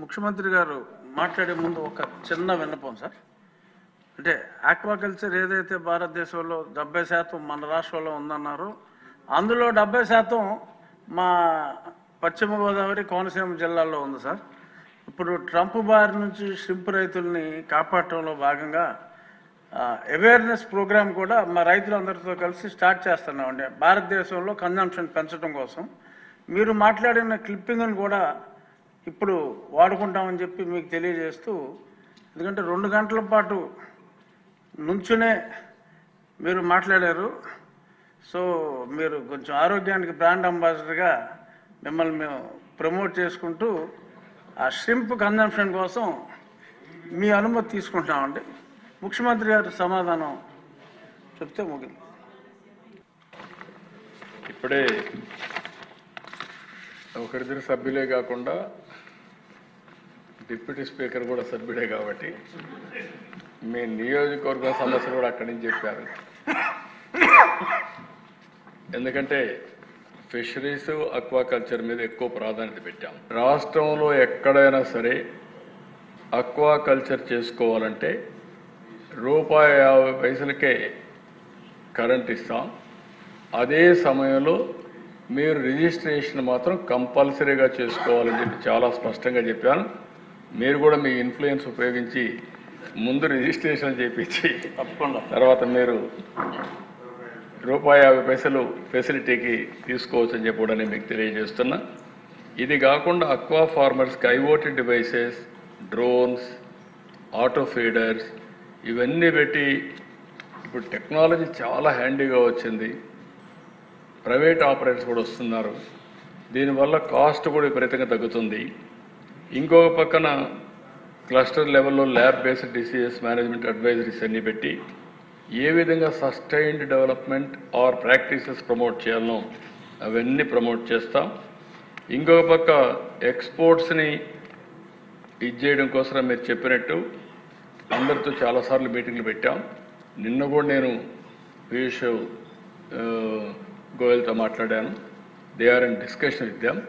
ముఖ్యమంత్రి గారు మాట్లాడే ముందు ఒక చిన్న విన్నపం సార్. అంటే ఆక్వాకల్చర్ ఏదైతే భారతదేశంలో 70% మన రాష్ట్రంలో ఉందన్నారో అందులో 70% మా పశ్చిమ గోదావరి కోనసీమ జిల్లాల్లో ఉంది సార్. ఇప్పుడు ట్రంప్ బారి నుంచి షింప్ రైతుల్ని కాపాడటంలో భాగంగా అవేర్నెస్ ప్రోగ్రామ్ కూడా మా రైతులందరితో కలిసి స్టార్ట్ చేస్తున్నామండి. భారతదేశంలో కన్జంప్షన్ పెంచడం కోసం మీరు మాట్లాడిన క్లిప్పింగ్ని కూడా ఇప్పుడు వాడుకుంటామని చెప్పి మీకు తెలియజేస్తూ, ఎందుకంటే 2 గంటల పాటు నుంచునే మీరు మాట్లాడారు. సో మీరు కొంచెం ఆరోగ్యానికి బ్రాండ్ అంబాసిడర్గా మిమ్మల్ని మేము ప్రమోట్ చేసుకుంటూ ఆ షింప్ కన్జంప్షన్ కోసం మీ అనుమతి తీసుకుంటామండి. ముఖ్యమంత్రి గారు సమాధానం చెప్తే ముగింది. ఇప్పుడే ఒకరిద్దరు సభ్యులే కాకుండా డిప్యూటీ స్పీకర్ కూడా సభ్యుడే కాబట్టి మీ నియోజకవర్గ సమస్యలు కూడా అక్కడి నుంచి చెప్పారు. ఎందుకంటే ఫిషరీస్ అక్వాకల్చర్ మీద ఎక్కువ ప్రాధాన్యత పెట్టాం. రాష్ట్రంలో ఎక్కడైనా సరే అక్వాకల్చర్ చేసుకోవాలంటే ₹50 కరెంట్ ఇస్తాం. అదే సమయంలో మీరు రిజిస్ట్రేషన్ మాత్రం కంపల్సరీగా చేసుకోవాలని చెప్పి చాలా స్పష్టంగా చెప్పాను. మీరు కూడా మీ ఇన్ఫ్లుయెన్స్ ఉపయోగించి ముందు రిజిస్ట్రేషన్ చేయించి తర్వాత మీరు ₹50 ఫెసిలిటీకి తీసుకోవచ్చని చెప్పి కూడా నేను మీకు తెలియజేస్తున్నా. ఇది కాకుండా అక్వా ఫార్మర్స్కి IOT devices, drones, auto feeders ఇవన్నీ పెట్టి ఇప్పుడు టెక్నాలజీ చాలా హ్యాండీగా వచ్చింది. ప్రైవేట్ ఆపరేటర్స్ కూడా వస్తున్నారు. దీనివల్ల కాస్ట్ కూడా విపరీతంగా తగ్గుతుంది. ఇంకొక పక్కన క్లస్టర్ లెవెల్లో lab based diseases management advisories అన్నీ పెట్టి ఏ విధంగా sustained development or practices promote చేయాలనో అవన్నీ ప్రమోట్ చేస్తాం. ఇంకొక పక్క ఎక్స్పోర్ట్స్ని చేయడం కోసం మీరు చెప్పినట్టు అందరితో చాలాసార్లు మీటింగ్లు పెట్టాం. నిన్న కూడా నేను పీయూష్ గోయల్తో మాట్లాడాను. They are in discussion with them.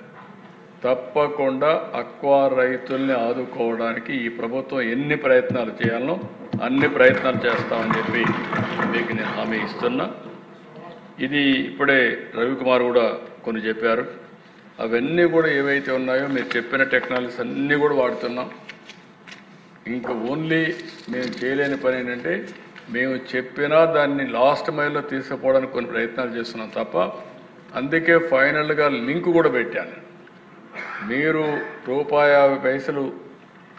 తప్పకుండా అక్వా రైతుల్ని ఆదుకోవడానికి ఈ ప్రభుత్వం ఎన్ని ప్రయత్నాలు చేయాలనో అన్ని ప్రయత్నాలు చేస్తామని చెప్పి మీకు నేను హామీ ఇస్తున్నా. ఇది ఇప్పుడే రవికుమార్ కూడా కొన్ని చెప్పారు. అవన్నీ కూడా ఏవైతే ఉన్నాయో మీరు చెప్పిన టెక్నాలజీస్ అన్నీ కూడా వాడుతున్నాం. ఇంకా ఓన్లీ మేము చేయలేని పని ఏంటంటే మేము చెప్పినా దాన్ని లాస్ట్ మైల్లో తీసుకుపోవడానికి కొన్ని ప్రయత్నాలు చేస్తున్నాం తప్ప. అందుకే ఫైనల్గా లింక్ కూడా పెట్టాను. మీరు ₹50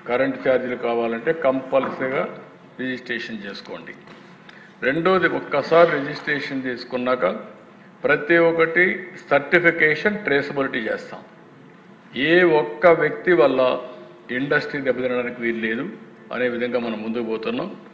కరెంట్ ఛార్జీలు కావాలంటే కంపల్సరీగా రిజిస్ట్రేషన్ చేసుకోండి. రెండోది, ఒక్కసారి రిజిస్ట్రేషన్ చేసుకున్నాక ప్రతి ఒక్కటి సర్టిఫికేషన్ ట్రేసబిలిటీ చేస్తాం. ఏ ఒక్క వ్యక్తి వల్ల ఇండస్ట్రీ దెబ్బతినడానికి వీలు లేదు అనే విధంగా మనం ముందుకు పోతున్నాం.